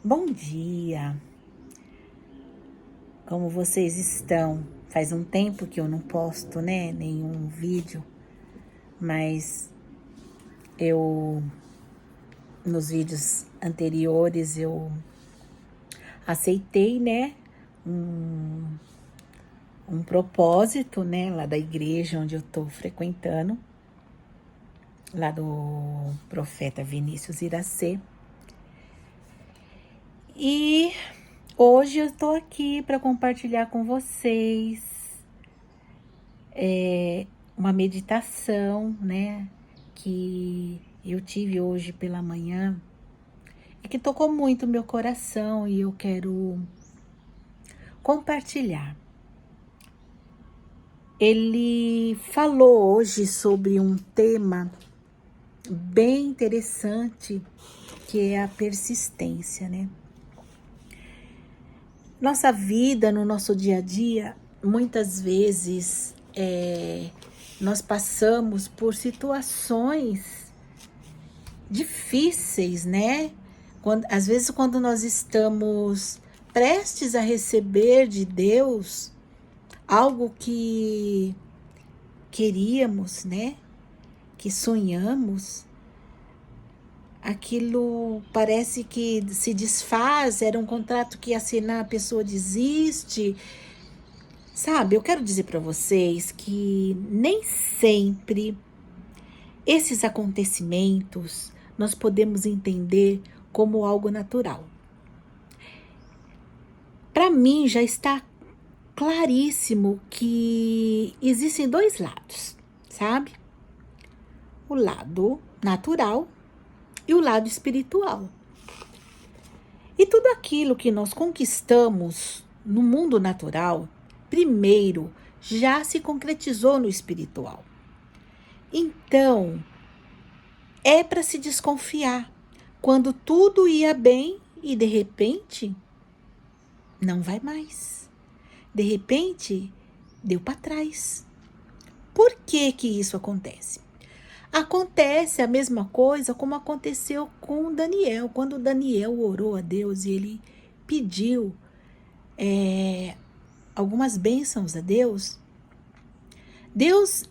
Bom dia! Como vocês estão? Faz um tempo que eu não posto, nenhum vídeo, mas nos vídeos anteriores eu aceitei, um propósito, lá da igreja onde eu tô frequentando, lá do profeta Vinícius Iracê. E hoje eu tô aqui para compartilhar com vocês uma meditação, que eu tive hoje pela manhã e que tocou muito meu coração e eu quero compartilhar. Ele falou hoje sobre um tema bem interessante, que é a persistência, Nossa vida, no nosso dia a dia, muitas vezes nós passamos por situações difíceis, às vezes quando nós estamos prestes a receber de Deus algo que queríamos, que sonhamos, aquilo parece que se desfaz, era um contrato que ia assinar, a pessoa desiste. Sabe, eu quero dizer para vocês que nem sempre esses acontecimentos nós podemos entender como algo natural. Para mim já está claríssimo que existem dois lados, sabe? O lado natural e o lado espiritual. E tudo aquilo que nós conquistamos no mundo natural, primeiro já se concretizou no espiritual. Então, é para se desconfiar quando tudo ia bem e de repente não vai mais. De repente, deu para trás. Por que que isso acontece? Acontece a mesma coisa como aconteceu com Daniel. Quando Daniel orou a Deus e ele pediu algumas bênçãos a Deus, Deus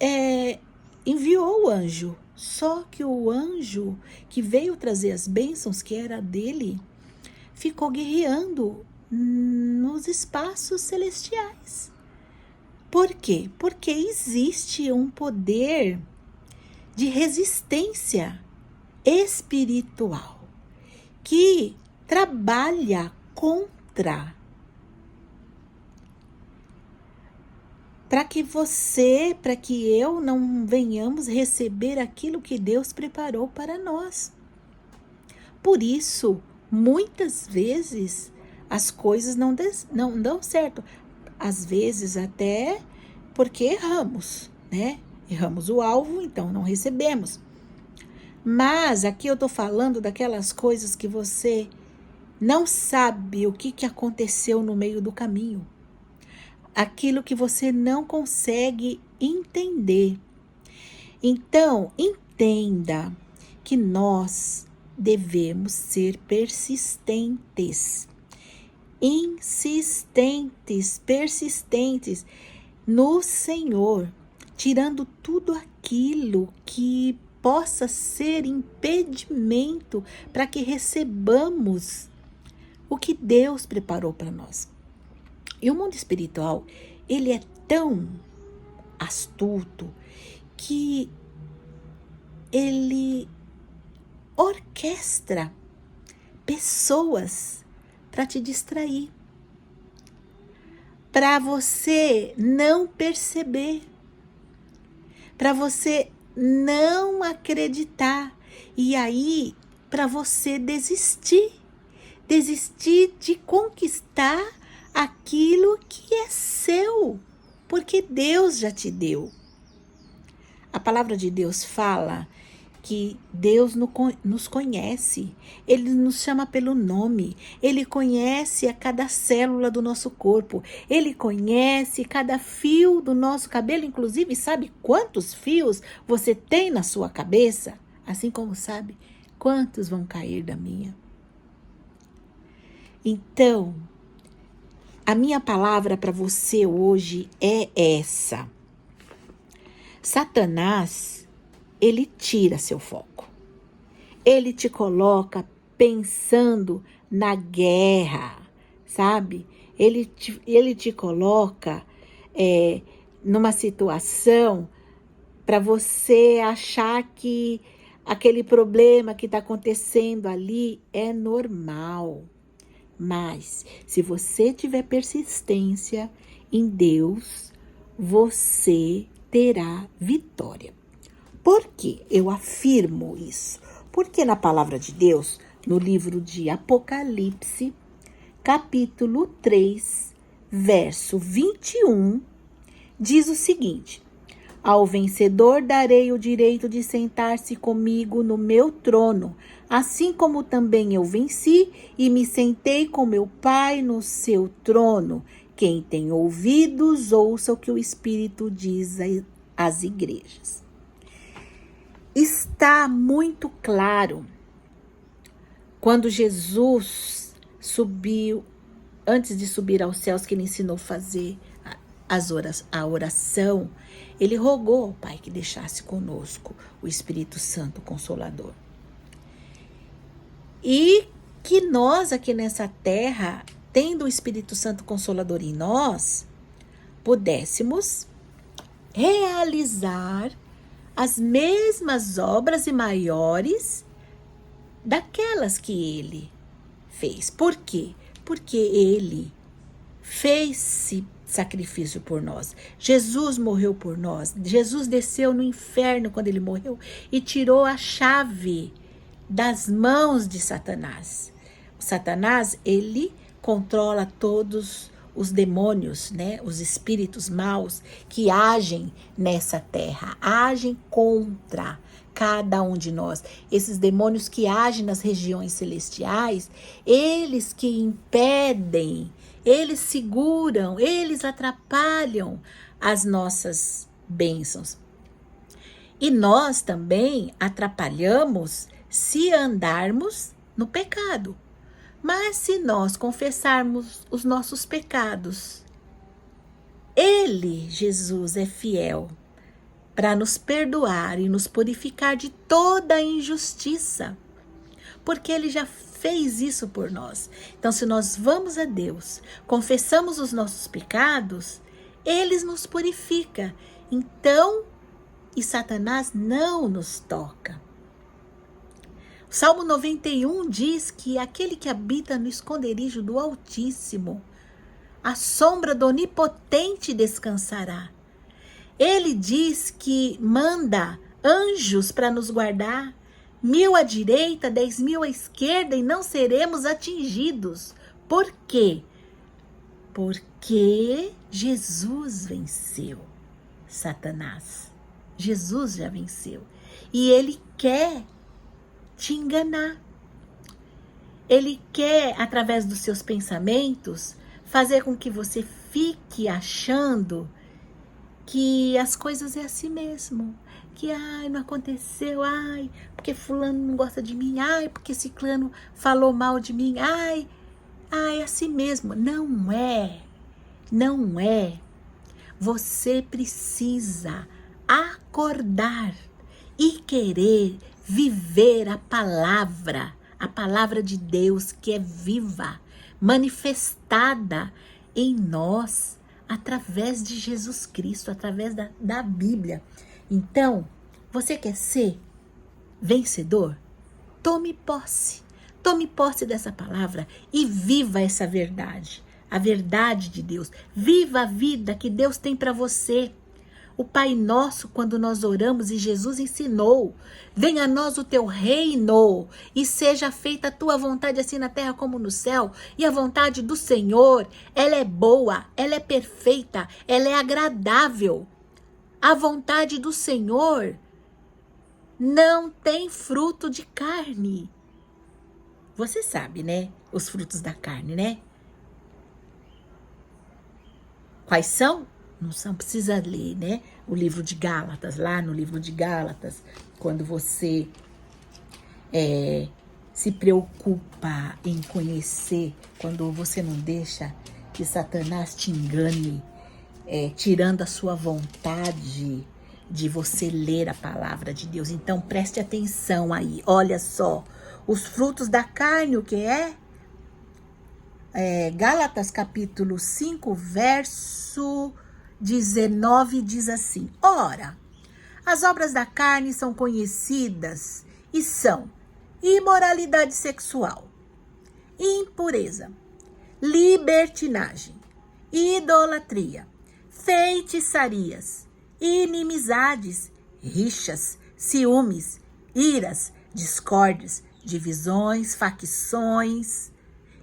enviou o anjo. Só que o anjo que veio trazer as bênçãos, que era dele, ficou guerreando nos espaços celestiais. Por quê? Porque existe um poder de resistência espiritual que trabalha contra, para que eu não venhamos receber aquilo que Deus preparou para nós. Por isso, muitas vezes as coisas não dão certo. Às vezes até porque erramos, Erramos o alvo, então não recebemos. Mas aqui eu estou falando daquelas coisas que você não sabe o que aconteceu no meio do caminho. Aquilo que você não consegue entender. Então, entenda que nós devemos ser persistentes, insistentes, persistentes no Senhor, tirando tudo aquilo que possa ser impedimento para que recebamos o que Deus preparou para nós. E o mundo espiritual, ele é tão astuto que ele orquestra pessoas para te distrair, para você não perceber, para você não acreditar e aí para você desistir de conquistar aquilo que é seu, porque Deus já te deu. A palavra de Deus fala que Deus nos conhece, Ele nos chama pelo nome, Ele conhece a cada célula do nosso corpo, Ele conhece cada fio do nosso cabelo, inclusive sabe quantos fios você tem na sua cabeça, assim como sabe quantos vão cair da minha. Então, a minha palavra para você hoje é essa. Satanás, ele tira seu foco. Ele te coloca pensando na guerra, sabe? Ele te coloca numa situação para você achar que aquele problema que está acontecendo ali é normal. Mas, se você tiver persistência em Deus, você terá vitória. Por que eu afirmo isso? Porque na palavra de Deus, no livro de Apocalipse, capítulo 3, verso 21, diz o seguinte: ao vencedor darei o direito de sentar-se comigo no meu trono, assim como também eu venci e me sentei com meu Pai no seu trono. Quem tem ouvidos, ouça o que o Espírito diz às igrejas. Está muito claro quando Jesus subiu, antes de subir aos céus, que ele ensinou a fazer a oração, ele rogou ao Pai que deixasse conosco o Espírito Santo Consolador. E que nós aqui nessa terra, tendo o Espírito Santo Consolador em nós, pudéssemos realizar as mesmas obras e maiores daquelas que ele fez. Por quê? Porque ele fez-se sacrifício por nós. Jesus morreu por nós. Jesus desceu no inferno quando ele morreu e tirou a chave das mãos de Satanás. O Satanás, ele controla todos os demônios, né? Os espíritos maus que agem nessa terra, agem contra cada um de nós. Esses demônios que agem nas regiões celestiais, eles que impedem, eles seguram, eles atrapalham as nossas bênçãos. E nós também atrapalhamos se andarmos no pecado. Mas se nós confessarmos os nossos pecados, Ele, Jesus, é fiel para nos perdoar e nos purificar de toda a injustiça, porque Ele já fez isso por nós. Então, se nós vamos a Deus, confessamos os nossos pecados, Ele nos purifica. Então, e Satanás não nos toca. O Salmo 91 diz que aquele que habita no esconderijo do Altíssimo, a sombra do Onipotente descansará. Ele diz que manda anjos para nos guardar, 1000 à direita, 10.000 à esquerda, e não seremos atingidos. Por quê? Porque Jesus venceu Satanás. Jesus já venceu. E ele quer te enganar. Ele quer, através dos seus pensamentos, fazer com que você fique achando que as coisas é assim mesmo. Que, não aconteceu, porque fulano não gosta de mim, porque ciclano falou mal de mim, é assim mesmo. Não é. Não é. Você precisa acordar e querer viver a palavra de Deus que é viva, manifestada em nós, através de Jesus Cristo, através da Bíblia. Então, você quer ser vencedor? Tome posse dessa palavra e viva essa verdade, a verdade de Deus. Viva a vida que Deus tem para você. O Pai Nosso, quando nós oramos, e Jesus ensinou: venha a nós o teu reino e seja feita a tua vontade, assim na terra como no céu. E a vontade do Senhor, ela é boa, ela é perfeita, ela é agradável. A vontade do Senhor não tem fruto de carne. Você sabe, né? Os frutos da carne, né? Quais são? Não precisa ler, né? O livro de Gálatas, lá no livro de Gálatas, quando você se preocupa em conhecer, quando você não deixa que Satanás te engane, tirando a sua vontade de você ler a palavra de Deus. Então preste atenção aí, olha só, os frutos da carne, o que é? Gálatas capítulo 5, verso 19 diz assim: ora, as obras da carne são conhecidas e são imoralidade sexual, impureza, libertinagem, idolatria, feitiçarias, inimizades, rixas, ciúmes, iras, discórdias, divisões, facções,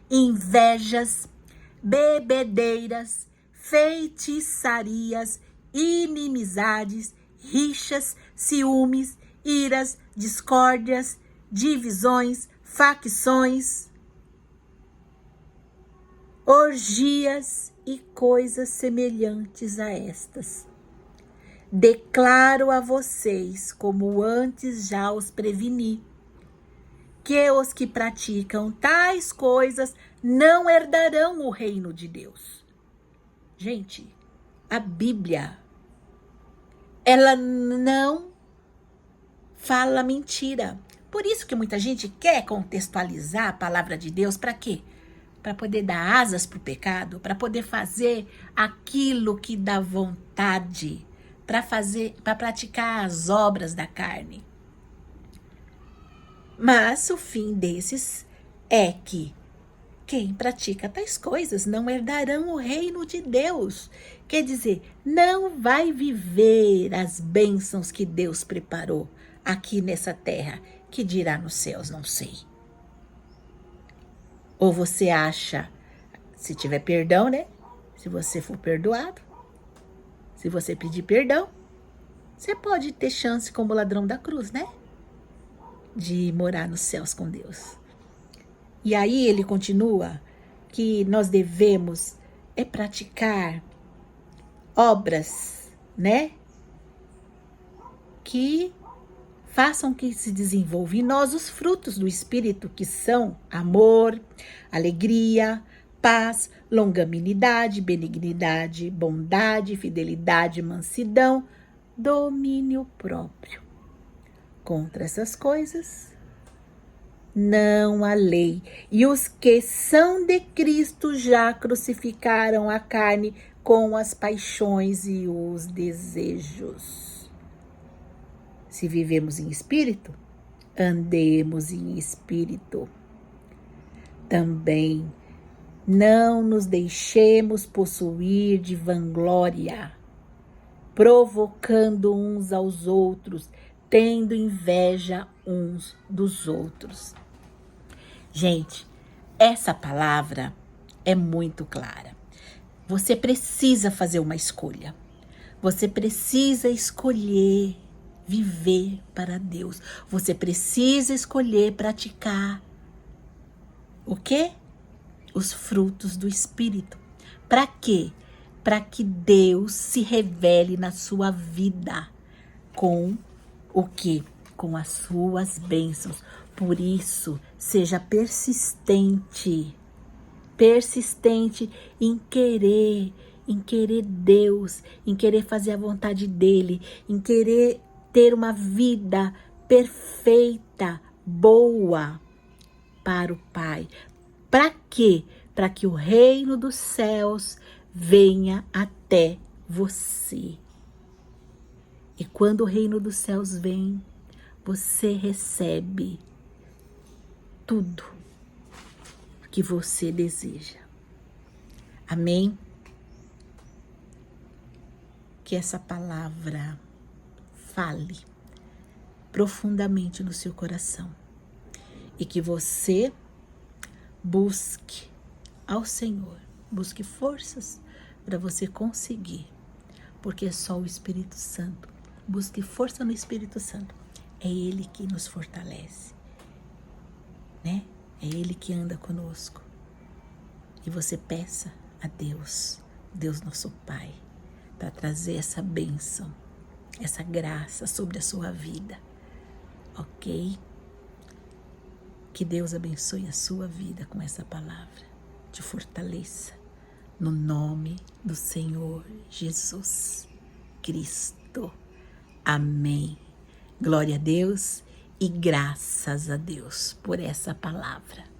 invejas, bebedeiras, feitiçarias, inimizades, rixas, ciúmes, iras, discórdias, divisões, facções, orgias e coisas semelhantes a estas. Declaro a vocês, como antes já os preveni, que os que praticam tais coisas não herdarão o reino de Deus. Gente, a Bíblia, ela não fala mentira. Por isso que muita gente quer contextualizar a palavra de Deus, para quê? Para poder dar asas para o pecado, para poder fazer aquilo que dá vontade, para praticar as obras da carne. Mas o fim desses é que quem pratica tais coisas não herdarão o reino de Deus. Quer dizer, não vai viver as bênçãos que Deus preparou aqui nessa terra, que dirá nos céus, não sei. Ou você acha, se tiver perdão, né? Se você for perdoado, se você pedir perdão, você pode ter chance como ladrão da cruz, né? De morar nos céus com Deus. E aí ele continua que nós devemos praticar obras, né? Que façam que se desenvolva em nós os frutos do Espírito, que são amor, alegria, paz, longanimidade, benignidade, bondade, fidelidade, mansidão, domínio próprio. Contra essas coisas não há lei. E os que são de Cristo já crucificaram a carne com as paixões e os desejos. Se vivemos em espírito, andemos em espírito. Também não nos deixemos possuir de vanglória, provocando uns aos outros, tendo inveja uns dos outros. Gente, essa palavra é muito clara. Você precisa fazer uma escolha. Você precisa escolher viver para Deus. Você precisa escolher praticar o quê? Os frutos do Espírito. Para quê? Para que Deus se revele na sua vida com o quê? Com as suas bênçãos. Por isso, seja persistente em querer Deus, em querer fazer a vontade dele, em querer ter uma vida perfeita, boa para o Pai. Para quê? Para que o reino dos céus venha até você. E quando o reino dos céus vem, você recebe tudo que você deseja. Amém? Que essa palavra fale profundamente no seu coração e que você busque ao Senhor, busque forças para você conseguir, porque é só o Espírito Santo. Busque força no Espírito Santo. É Ele que nos fortalece, né? É Ele que anda conosco. E você peça a Deus, Deus nosso Pai, para trazer essa bênção, essa graça sobre a sua vida, ok? Que Deus abençoe a sua vida com essa palavra. Te fortaleça. No nome do Senhor Jesus Cristo. Amém. Glória a Deus e graças a Deus por essa palavra.